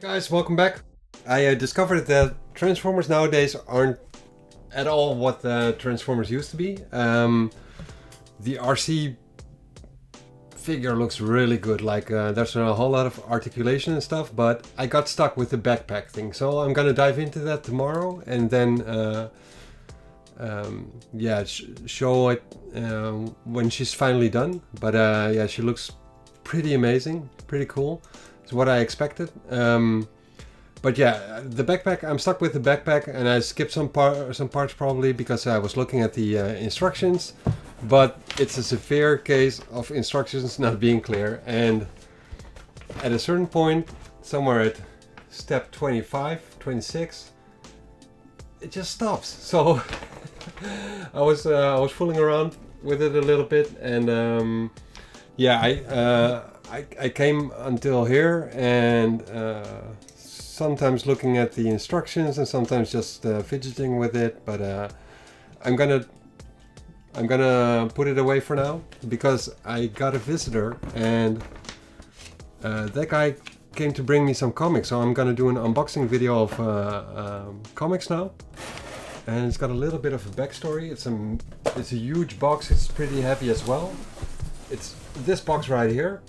Hey guys, welcome back. I discovered that Transformers nowadays aren't at all what the Transformers used to be. The RC figure looks really good, like there's a whole lot of articulation and stuff, but I got stuck with the backpack thing. So I'm gonna dive into that tomorrow and then show it when she's finally done. But yeah, she looks pretty amazing, pretty cool. It's what I expected. But yeah, the backpack, I'm stuck with the backpack, and I skipped some parts probably because I was looking at the instructions, but it's a severe case of instructions not being clear, and at a certain point, somewhere at step 25, 26, it just stops. So I was fooling around with it a little bit, and yeah, I came until here, and sometimes looking at the instructions and sometimes just fidgeting with it, but I'm gonna put it away for now because I got a visitor, and that guy came to bring me some comics, so I'm gonna do an unboxing video of comics now. And it's got a little bit of a backstory. It's a huge box. It's pretty heavy as well. It's this box right here.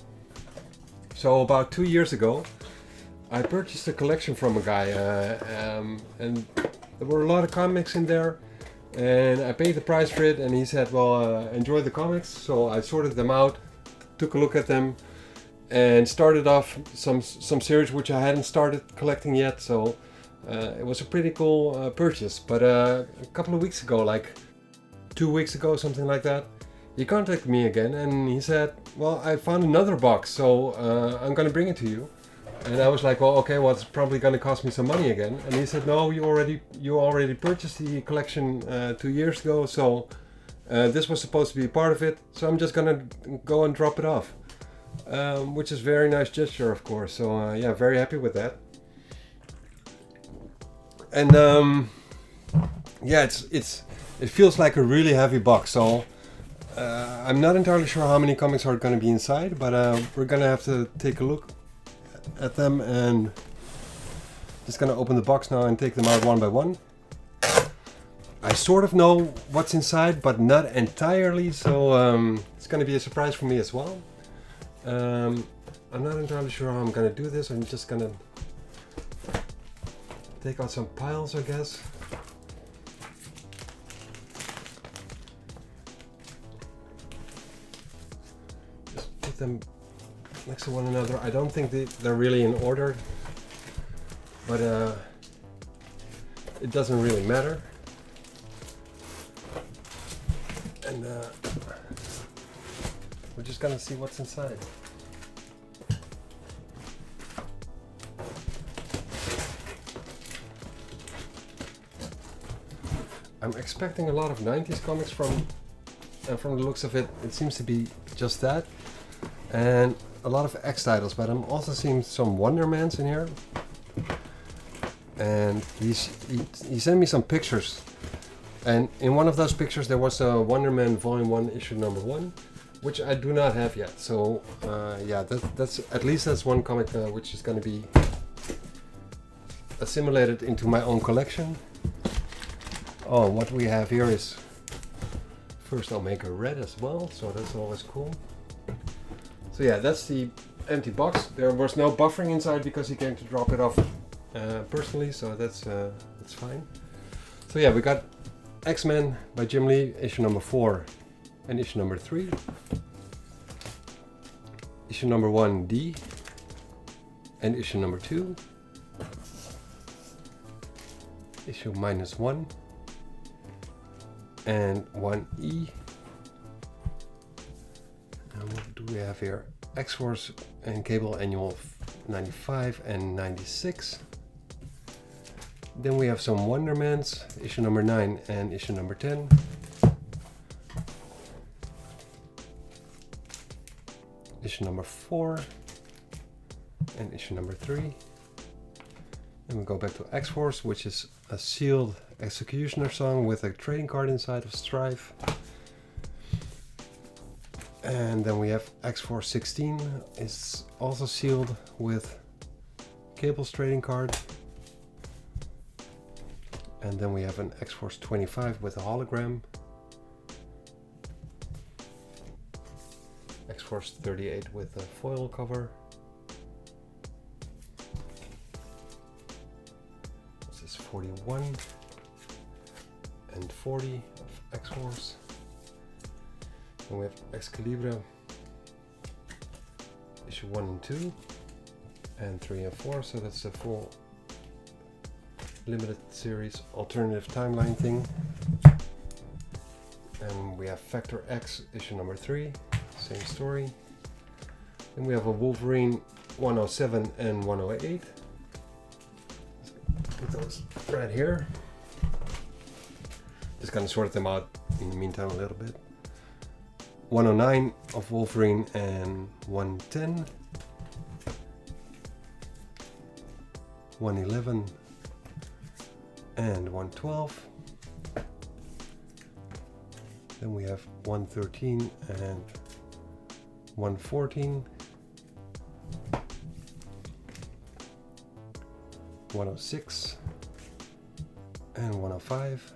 So about 2 years ago, I purchased a collection from a guy, and there were a lot of comics in there, and I paid the price for it, and he said, well, enjoy the comics. So I sorted them out, took a look at them, and started off some series which I hadn't started collecting yet, so it was a pretty cool purchase. But a couple of weeks ago, like 2 weeks ago, something like that, he contacted me again, and he said, well, I found another box, so I'm gonna bring it to you. And I was like, well, okay, well, it's probably going to cost me some money again. And he said, no, you already purchased the collection 2 years ago, so this was supposed to be part of it. So I'm just going to go and drop it off, which is a very nice gesture, of course. So yeah, very happy with that. And yeah, it feels like a really heavy box. So I'm not entirely sure how many comics are going to be inside, but we're going to have to take a look at them, and just gonna open the box now and take them out one by one. I sort of know what's inside, but not entirely, so it's gonna be a surprise for me as well. I'm not entirely sure how I'm gonna do this. I'm just gonna take out some piles, I guess. Just put them next to one another. I don't think they're really in order, but it doesn't really matter. And we're just gonna see what's inside. I'm expecting a lot of 90s comics from the looks of it. It seems to be just that, and a lot of X titles, but I'm also seeing some Wondermans in here. And he sent me some pictures, and in one of those pictures there was a Wonderman Volume 1 issue number 1, which I do not have yet. So yeah, that's at least that's one comic which is going to be assimilated into my own collection. Oh, what we have here is First Omega Red as well, so that's always cool. So yeah, that's the empty box. There was no buffering inside because he came to drop it off personally, so that's fine. So yeah, we got X-Men by Jim Lee, issue number 4 and issue number 3. Issue number 1D and issue number 2. Issue -1 and 1E. And what do we have here? X-Force and Cable Annual 95 and 96. Then we have some Wondermans, issue number 9 and issue number 10. Issue number 4 and issue number 3. Then we go back to X-Force, which is a sealed Executioner song with a trading card inside of Strife. And then we have X-Force 16, is also sealed with cables trading card. And then we have an X-Force 25 with a hologram. X-Force 38 with a foil cover. This is 41 and 40 of X-Force. Then we have Excalibur issue 1 and 2 and 3 and 4, so that's a full limited series alternative timeline thing. And we have Factor X issue number 3, same story. Then we have a Wolverine 107 and 108. Let's put those right here. Just gonna sort them out in the meantime a little bit. 109 of Wolverine and 110. 111 and 112. Then we have 113 and 114. 106 and 105.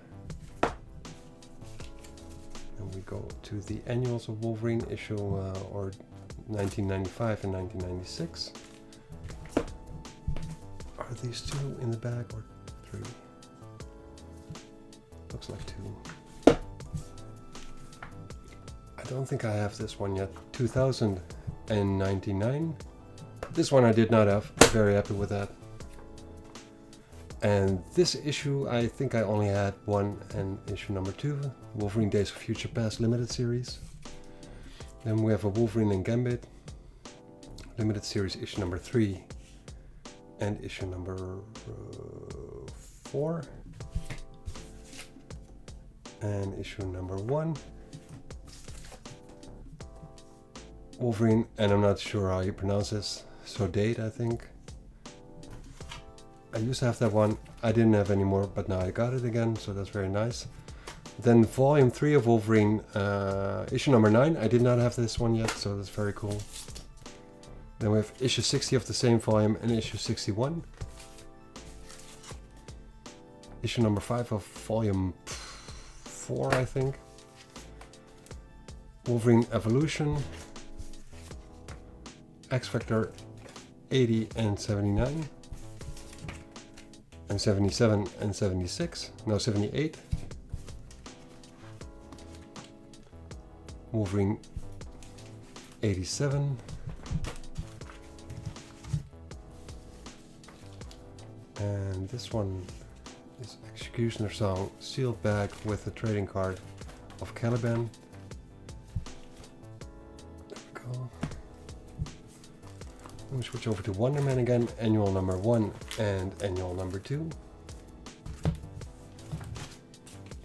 And we go to the annuals of Wolverine issue or 1995 and 1996. Are these 2 in the back or 3? Looks like 2. I don't think I have this one yet. 2099. This one I did not have. Very happy with that. And this issue, I think I only had 1 and issue number 2. Wolverine Days of Future Past limited series. Then we have a Wolverine and Gambit limited series issue number 3 and issue number 4 and issue number 1. Wolverine, and I'm not sure how you pronounce this, so date I think. I used to have that one, I didn't have anymore, but now I got it again, so that's very nice. Then volume 3 of Wolverine, issue number 9, I did not have this one yet, so that's very cool. Then we have issue 60 of the same volume and issue 61. Issue number 5 of volume 4, I think. Wolverine Evolution. X-Factor 80 and 79. And 77 and 76. No, 78. Wolverine 87. And this one is Executioner Song sealed bag with a trading card of Caliban. There we go. Then we switch over to Wonder Man again, annual number 1 and annual number 2.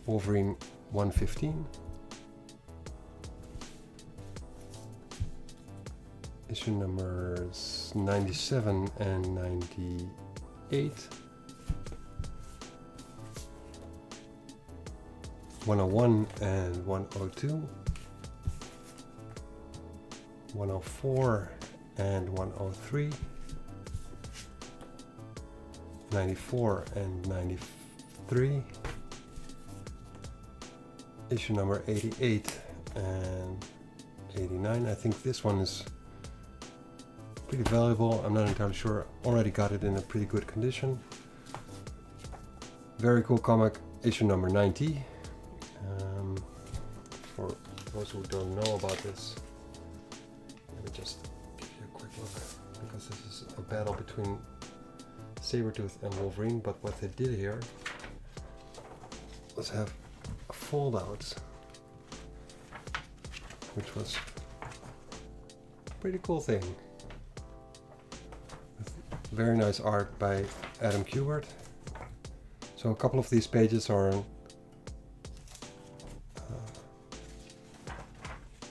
Wolverine 115. Issue numbers 97 and 98. 101 and 102. 104 and 103. 94 and 93. Issue number 88 and 89. I think this one is pretty valuable. I'm not entirely sure. Already got it in a pretty good condition. Very cool comic. Issue number 90. For those who don't know about this, let me just give you a quick look, because this is a battle between Sabretooth and Wolverine, but what they did here, let's have a fold out, which was a pretty cool thing. With very nice art by Adam Kubert. So a couple of these pages are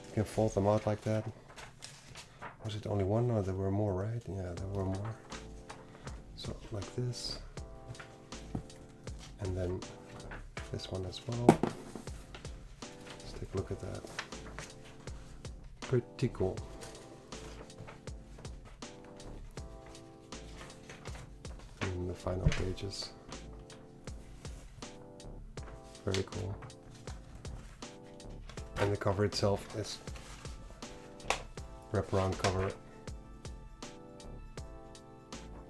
you can fold them out like that. Was it only one, or there were more, right? Yeah, there were more. So like this, and then this one as well. Let's take a look at that. Pretty cool. final pages. Very cool. And the cover itself is wraparound cover.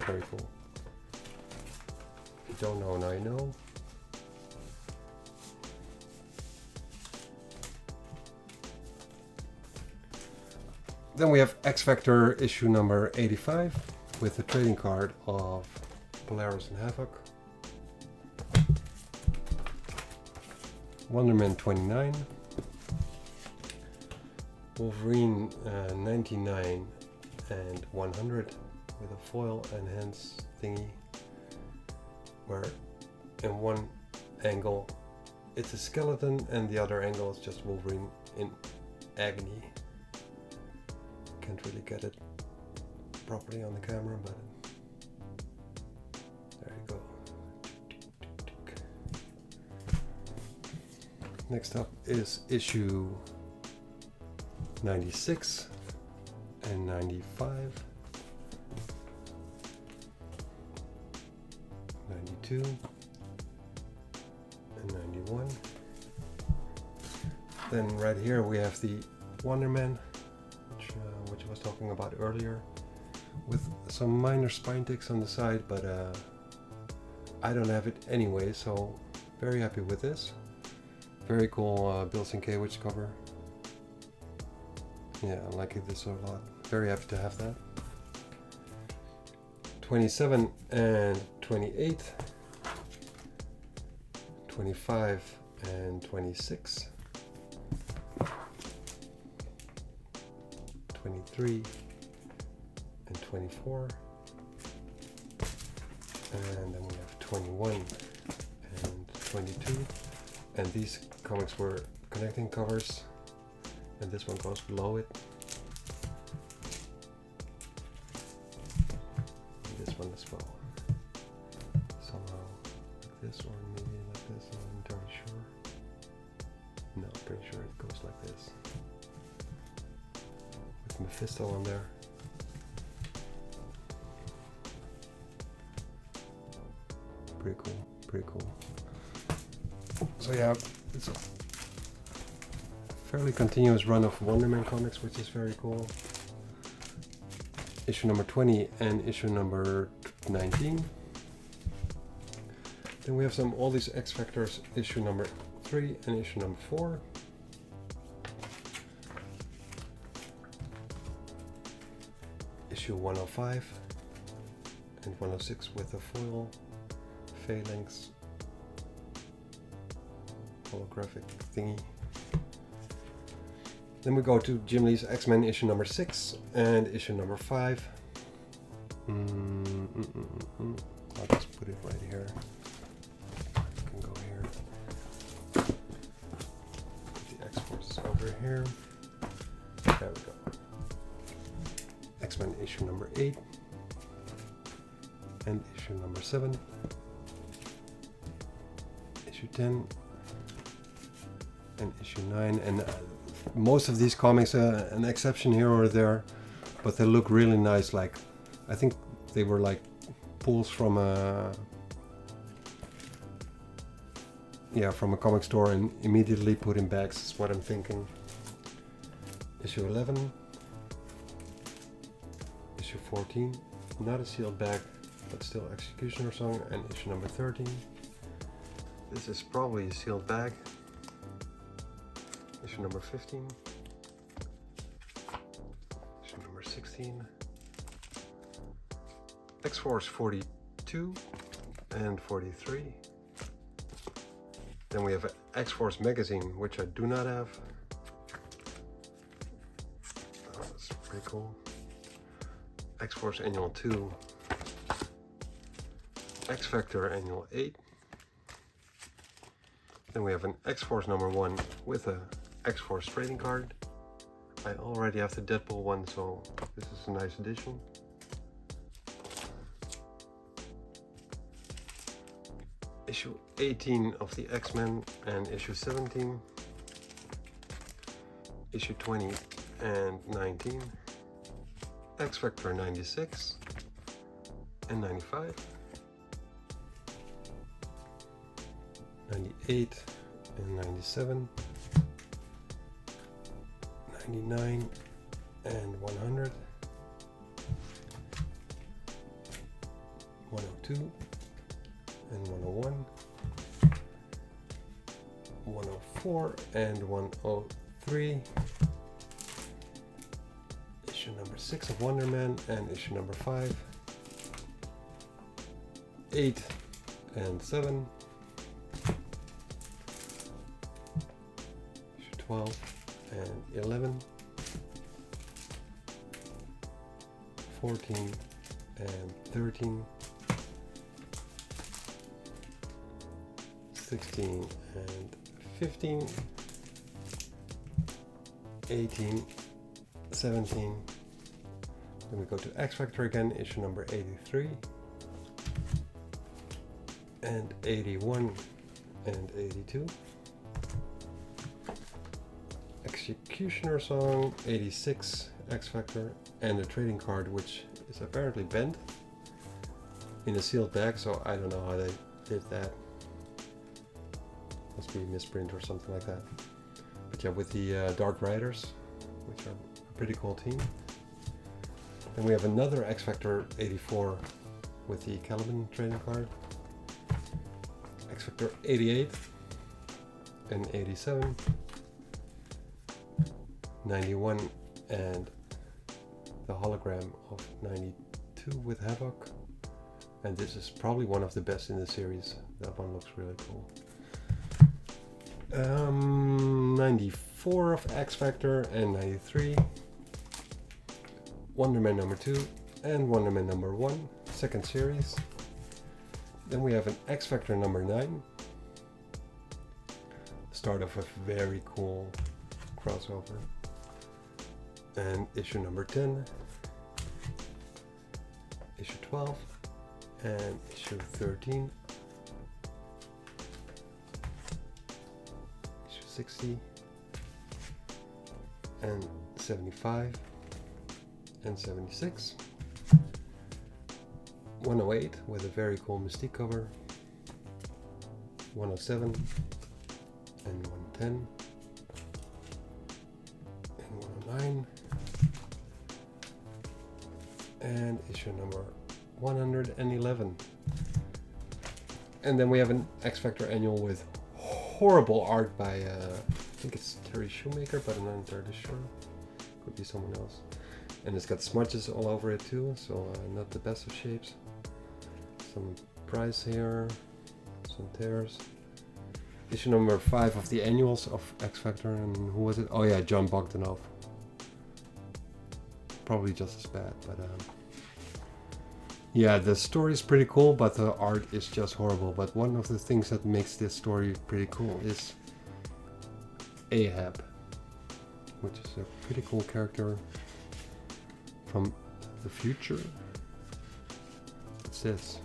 Very cool. If you don't know, now you know. Then we have X Factor issue number 85 with a trading card of Polaris and Havoc. Wonderman 29. Wolverine 99 and 100 with a foil and hands thingy, where in one angle it's a skeleton and the other angle is just Wolverine in agony. Can't really get it properly on the camera, but there you go. Next up is issue 96 and 95, 92 and 91. Then right here we have the Wonderman, which I was talking about earlier, with some minor spine ticks on the side, but I don't have it anyway, so very happy with this. Very cool Bill Sienkiewicz cover. Yeah, I like this a lot. Very happy to have that. 27 and 28. 25 and 26. 23 and 24. And then we have 21 and 22. And these comics were connecting covers, and this one goes below it. And this one as well. Somehow like this, or maybe like this, I'm not entirely sure. No, I'm pretty sure it goes like this. With Mephisto on there. Pretty cool, pretty cool. So yeah, it's a fairly continuous run of Wonderman comics, which is very cool. Issue number 20 and issue number 19. Then we have some all these X Factors, issue number 3 and issue number 4. Issue 105 and 106 with a foil phalanx holographic thingy. Then we go to Jim Lee's X-Men issue number 6 and issue number 5. I'll just put it right here. I can go here. Put the X-Force over here. There we go. X-Men issue number 8 and issue number 7. Issue 10 and issue 9, and most of these comics, an exception here or there, but they look really nice. Like, I think they were like pulls from a comic store and immediately put in bags, is what I'm thinking. Issue 11, issue 14, not a sealed bag, but still Executioner Song, and issue number 13. This is probably a sealed bag. Issue number 15. Issue number 16. X-Force 42 and 43. Then we have an X-Force magazine, which I do not have. Oh, that's pretty cool. X-Force Annual 2. X-Factor Annual 8. Then we have an X-Force number 1 with a X-Force trading card. I already have the Deadpool one, so this is a nice addition. Issue 18 of the X-Men and issue 17. Issue 20 and 19. X-Factor 96 and 95. 98 and 97, 99 and 100, 102 and 101, 104 and 103, issue number 6 of Wonder Man and issue number 5, 8 and 7, issue 12 and 11, 14 and 13, 16 and 15, 18, 17, then we go to X Factor again, issue number 83, and 81 and 82, Executioner Song 86, X Factor, and a trading card which is apparently bent in a sealed bag, so I don't know how they did that. Must be a misprint or something like that. But yeah, with the Dark Riders, which are a pretty cool team. Then we have another X Factor 84 with the Caliban trading card. X Factor 88 and 87, 91 and the hologram of 92 with Havoc. And this is probably one of the best in the series. That one looks really cool. 94 of X Factor and 93, Wonder Man number 2 and Wonder Man number 1, second series. Then we have an X Factor number 9, start of a very cool crossover, and issue number 10, issue 12 and issue 13, 60 and 75 and 76, 108 with a very cool Mystique cover, 107 and 110 and 109, and issue number 111. And then we have an X Factor annual with horrible art by, I think it's Terry Shoemaker, but I'm not entirely sure. Could be someone else. And it's got smudges all over it too, so not the best of shapes. Some price here, some tears. Issue number 5 of the annuals of X Factor, and who was it? Oh yeah, John Bogdanov. Probably just as bad, but yeah, the story is pretty cool, but the art is just horrible. But one of the things that makes this story pretty cool is Ahab, which is a pretty cool character from the future. What's this?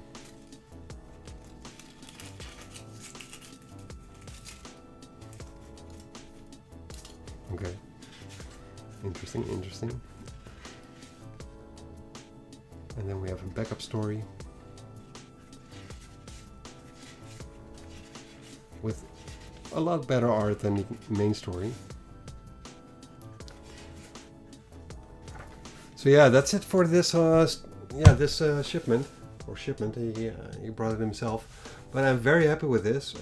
Okay. Interesting, interesting. And then we have a backup story with a lot better art than the main story. So yeah, that's it for this shipment. He brought it himself, but I'm very happy with this.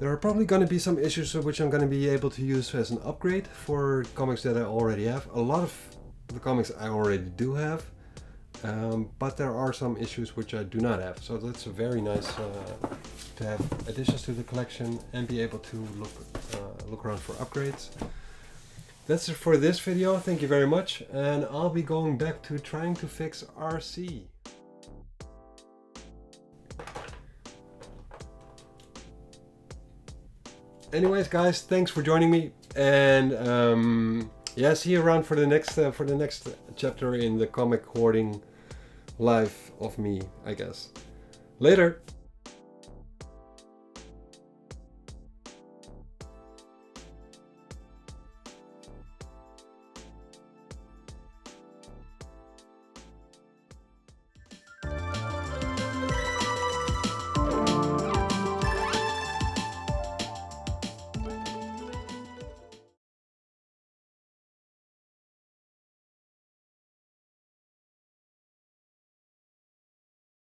There are probably going to be some issues which I'm going to be able to use as an upgrade for comics that I already have. A lot of the comics I already do have, but there are some issues which I do not have. So that's very nice to have additions to the collection and be able to look around for upgrades. That's it for this video. Thank you very much, and I'll be going back to trying to fix RC. Anyways, guys, thanks for joining me, and yeah, see you around for the next chapter in the comic hoarding life of me, I guess. Later.